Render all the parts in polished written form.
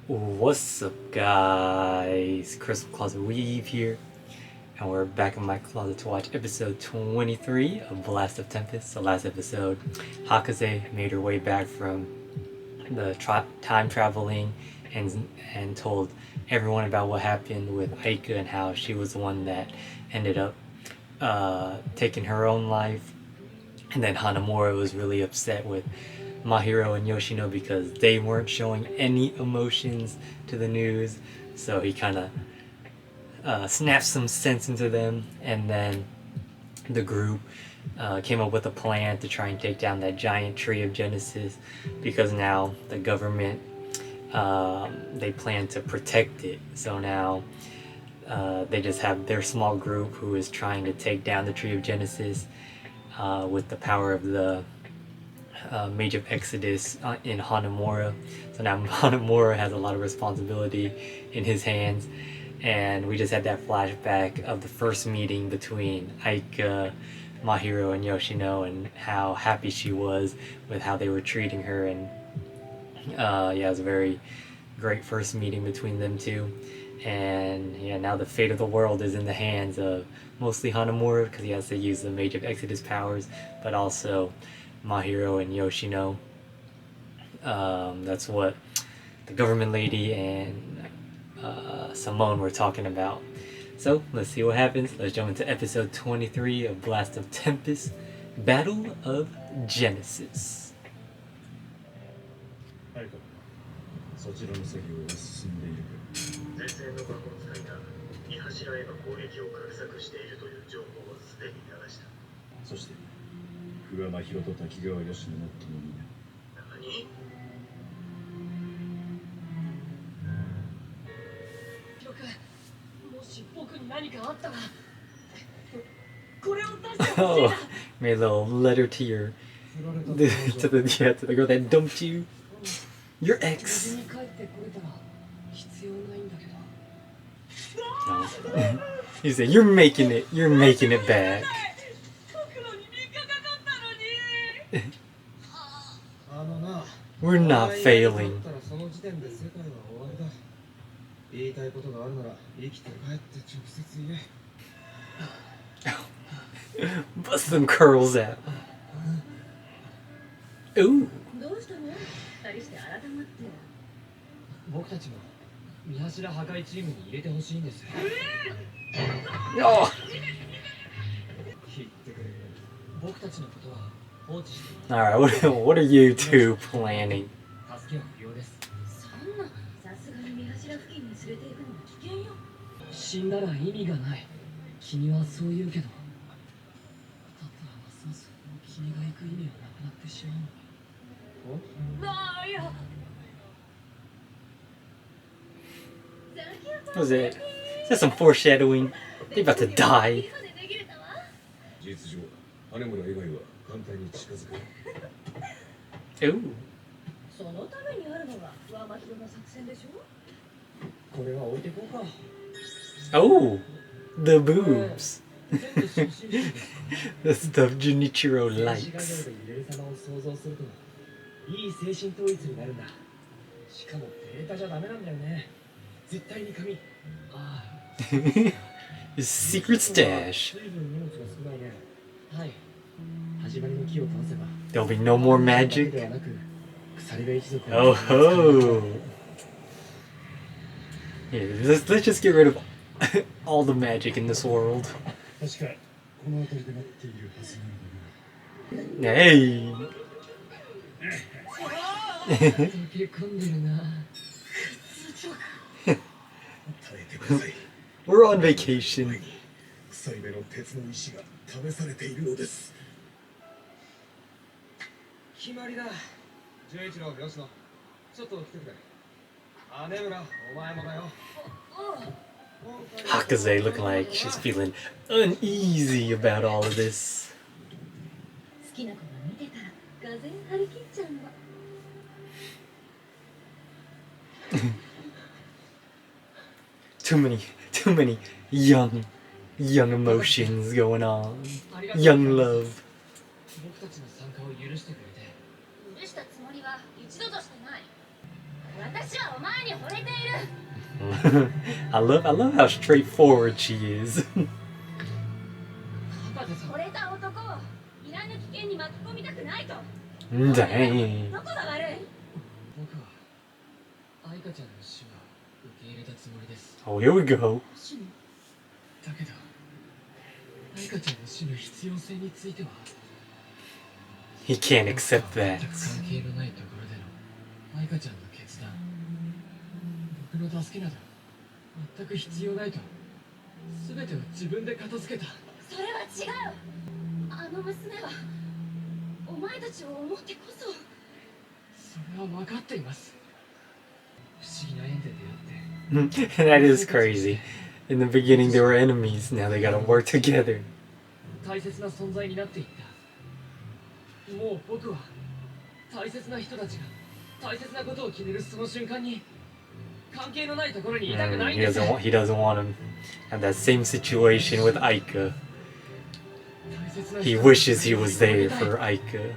What's up, guys? Crystal Closet Weave here, and we're back in my closet to watch episode 23 of Blast of Tempest. The last episode, Hakaze made her way back from the time traveling and told everyone about what happened with Aika and how she was the one that ended up taking her own life. And then Hanamura was really upset with Mahiro and Yoshino because they weren't showing any emotions to the news. So he kind of snapped some sense into them, and then the group came up with a plan to try and take down that giant tree of Genesis, because now the government, they plan to protect it. So now they just have their small group who is trying to take down the tree of Genesis with the power of the Mage of Exodus in Hanamura. So now Hanamura has a lot of responsibility in his hands, and we just had that flashback of the first meeting between Aika, Mahiro, and Yoshino, and how happy she was with how they were treating her. And yeah, it was a very great first meeting between them two. And yeah, now the fate of the world is in the hands of mostly Hanamura, because he has to use the Mage of Exodus powers, but also Mahiro and Yoshino. That's what the government lady and Simone were talking about. So let's see what happens. Let's jump into episode 23 of Blast of Tempest, Battle of Genesis. そちらの作業は進んでいるか。前線の魔法使いが見柱への攻撃を画策しているという情報はすでに流した。そして桑間博と滝川義野の共に。何？記録、もし僕に何かあったらこれを出してほしいな。 Made a little letter to your to the girl that dumped you. Your ex. No. He said, "You're making it back." We're not failing. Bust them curls out. Ooh. 僕たちも見柱破壊チームに入れてほしいんです。Oh. 言ってくれる。僕たちのことは放置して。 All right, what are you two planning? 助けは不要です。そんな、さすがに見柱付近に連れて行くのは危険よ。死んだら意味がない。君はそう言うけど。だったらますます君が行く意味はなくなってしまうの。ああ、いや。 What was it? Is that some foreshadowing? They about to die. Ooh. Oh, the boobs. The stuff Junichiro likes. His secret stash. There'll be no more magic. Oh ho! Yeah, let's just get rid of all the magic in this world. Hey! We're on vacation. 臭い目の鉄の石が試されているのです。決まりだ。純一郎、吉野、ちょっと来てくれ。あ、根村、お前もだよ。Hakaze looking like she's feeling uneasy about all of this. Too many young emotions going on. Young love. 僕たちの参加を許してくれて。許したつもりは一度としてない。I love how straightforward she is. 博士さん Dang. 僕は愛花ちゃんの死は受け入れたつもりです Oh, here we go. だけど愛花ちゃんの死の必要性については He can't accept that. 全く関係のないところでの愛花ちゃんの決断僕の助けなど全く必要ないと全てを自分で片付けたそれは違うあの娘はお前たちを思ってこそそれは分かっています不思議な縁で出会って That is crazy. In the beginning, they were enemies. Now they gotta work together. 大切な存在になっていったもう僕は大切な人たちが大切なことを決めるその瞬間に関係のないところにいたくないんです He doesn't want him have that same situation with Aika. He wishes he was there for Aika.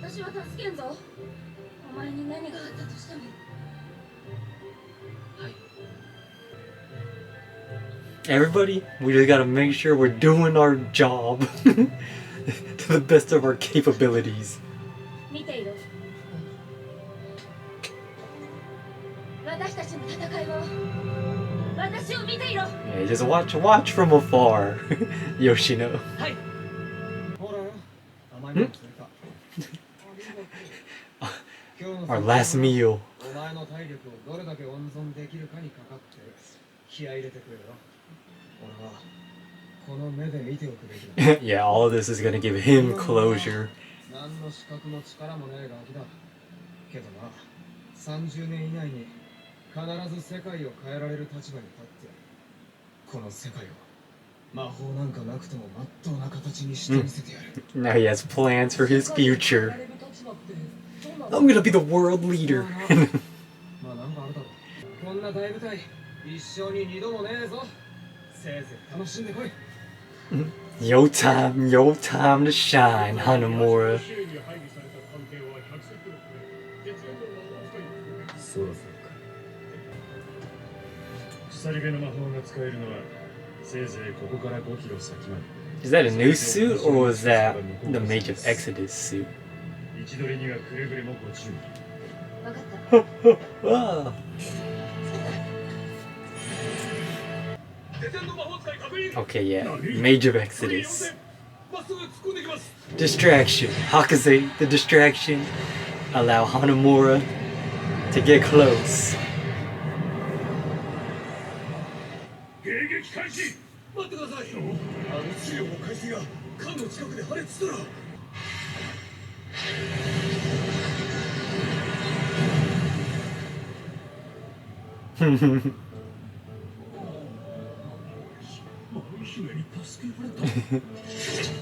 私は助けんぞお前に何があったとしてもはい Everybody, we just gotta make sure we're doing our job to the best of our capabilities. 見ていろ私たちの戦いを私を見ていろ Yeah, just watch from afar, Yoshino. はいほらよ甘いもの釣れた Our last meal. お前の体力をどれだけ温存できるかにかかってる気合い入れてくれよ俺はこの目で見ておくべきだ Yeah, all of this is gonna give him closure. 何の資格も力もねえガキだけどな30年以内に必ず世界を変えられる立場に立ってこの世界を魔法なんかなくてもまっとうな形にしてみせてやる Now he has plans for his future. I'm gonna be the world leader. まあなんかあるだろうこんな大舞台一生に二度もねえぞせいぜい楽しんでこい Your time to shine, Hanamura. そろそろか鎖目の魔法が使えるのはせいぜいここから5キロ先まで Is that a new suit or was that the Mage of Exodus suit? 位置取りにはくれぐれもご注意分かった Ah. Okay, yeah. Mage of Exodus. Distraction. Hakaze, the distraction. Allow Hanamura to get close. 迎撃開始待ってくださいあの治療の海水が艦の近くで破裂したら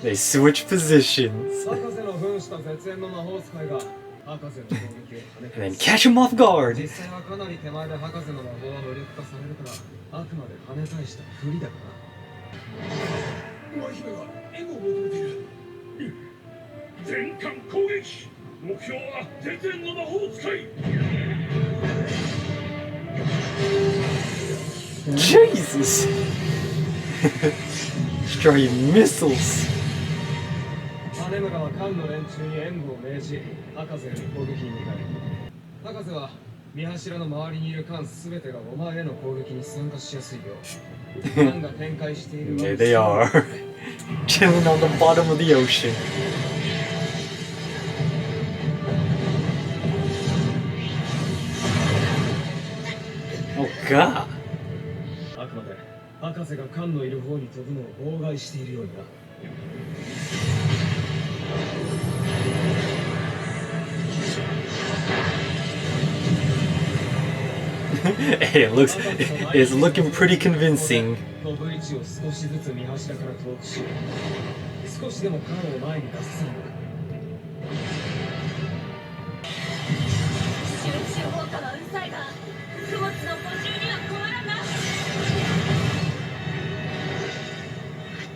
They switch positions. 博士の扮した絶縁の魔法使いが博士の攻撃を跳ね And then catch him off guard. 実際はかなり手前で博士の魔法は無力化されるからあくまで跳ね返したふりだから魔姫が援護を求めている全艦攻撃目標は絶縁の魔法使い Jesus! Destroying missiles. 羽村は艦の連中に援護を命じ博士への攻撃に向かい博士は見柱の周りにいる艦すべてがお前への攻撃に参加しやすいよう艦が展開している There they are. Chilling on the bottom of the ocean. Oh god. あくまで博士が艦のいる方に飛ぶのを妨害しているようにな Hey, it's looking pretty convincing. 飛ぶ位置を少しずつ見柱から遠くし少しでも艦を前に出させる集中砲火はうるさいが供物の補充には困らんなまっ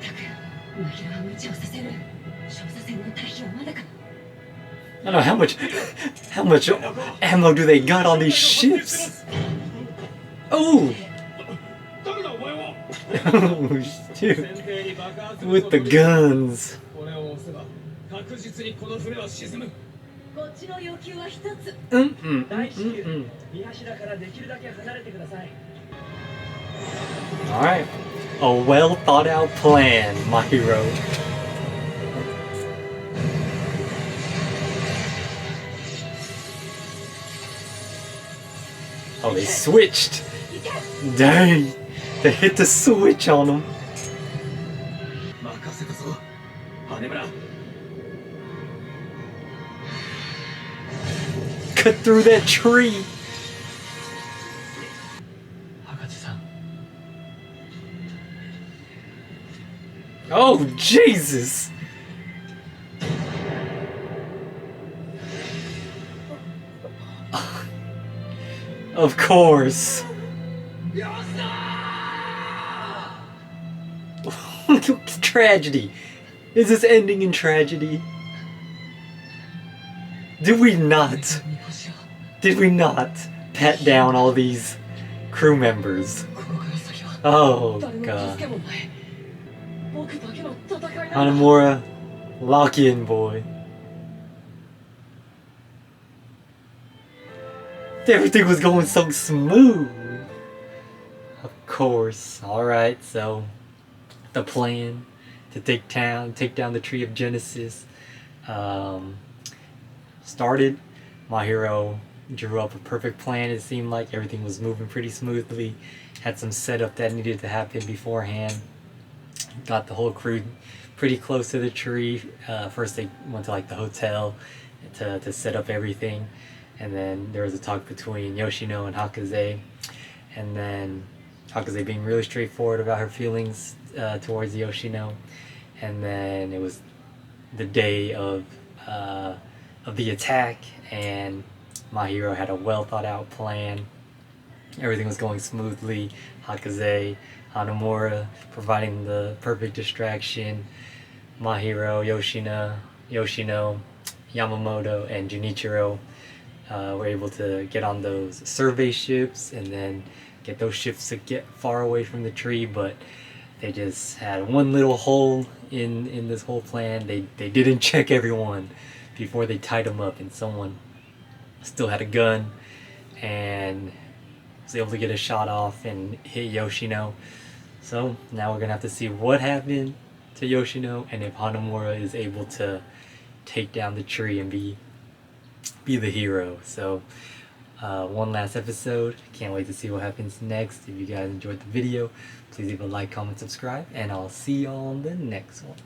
たくマヒラは無茶をさせる調査船の退避はまだか I don't know how much ammo do they got on these ships? Oh! Oh shoot! With the guns. 確実にこの船は沈む。こっちの要求は一つ。大至急、見柱からできるだけ離れてください。Alright. A well thought out plan, my hero. Oh, they switched. Dang. They hit the switch on them. Cut through that tree. Oh, Jesus. Of course. Tragedy. Is this ending in tragedy? Did we not pat down all these crew members? Oh god. Hanamura, lock in, boy. Everything was going so smooth. Of course. Alright, so the plan to take down the Tree of Genesis started. My hero drew up a perfect plan. It seemed like everything was moving pretty smoothly. Had some setup that needed to happen beforehand. Got the whole crew pretty close to the tree. First they went to like the hotel to set up everything, and then there was a talk between Yoshino and Hakaze, and then Hakaze being really straightforward about her feelings towards Yoshino, and then it was the day of the attack, and my hero had a well thought out plan. Everything was going smoothly. Hakaze, Hanamura providing the perfect distraction. My hero, Yoshino, Yamamoto, and Junichiro were able to get on those survey ships and then get those ships to get far away from the tree, but they just had one little hole in this whole plan. They didn't check everyone before they tied them up, and someone still had a gun and was able to get a shot off and hit Yoshino. So now we're gonna have to see what happened to Yoshino and if Hanamura is able to take down the tree and be the hero. So one last episode. Can't wait to see what happens next. If you guys enjoyed the video, please leave a like, comment, subscribe, and I'll see you all on the next one.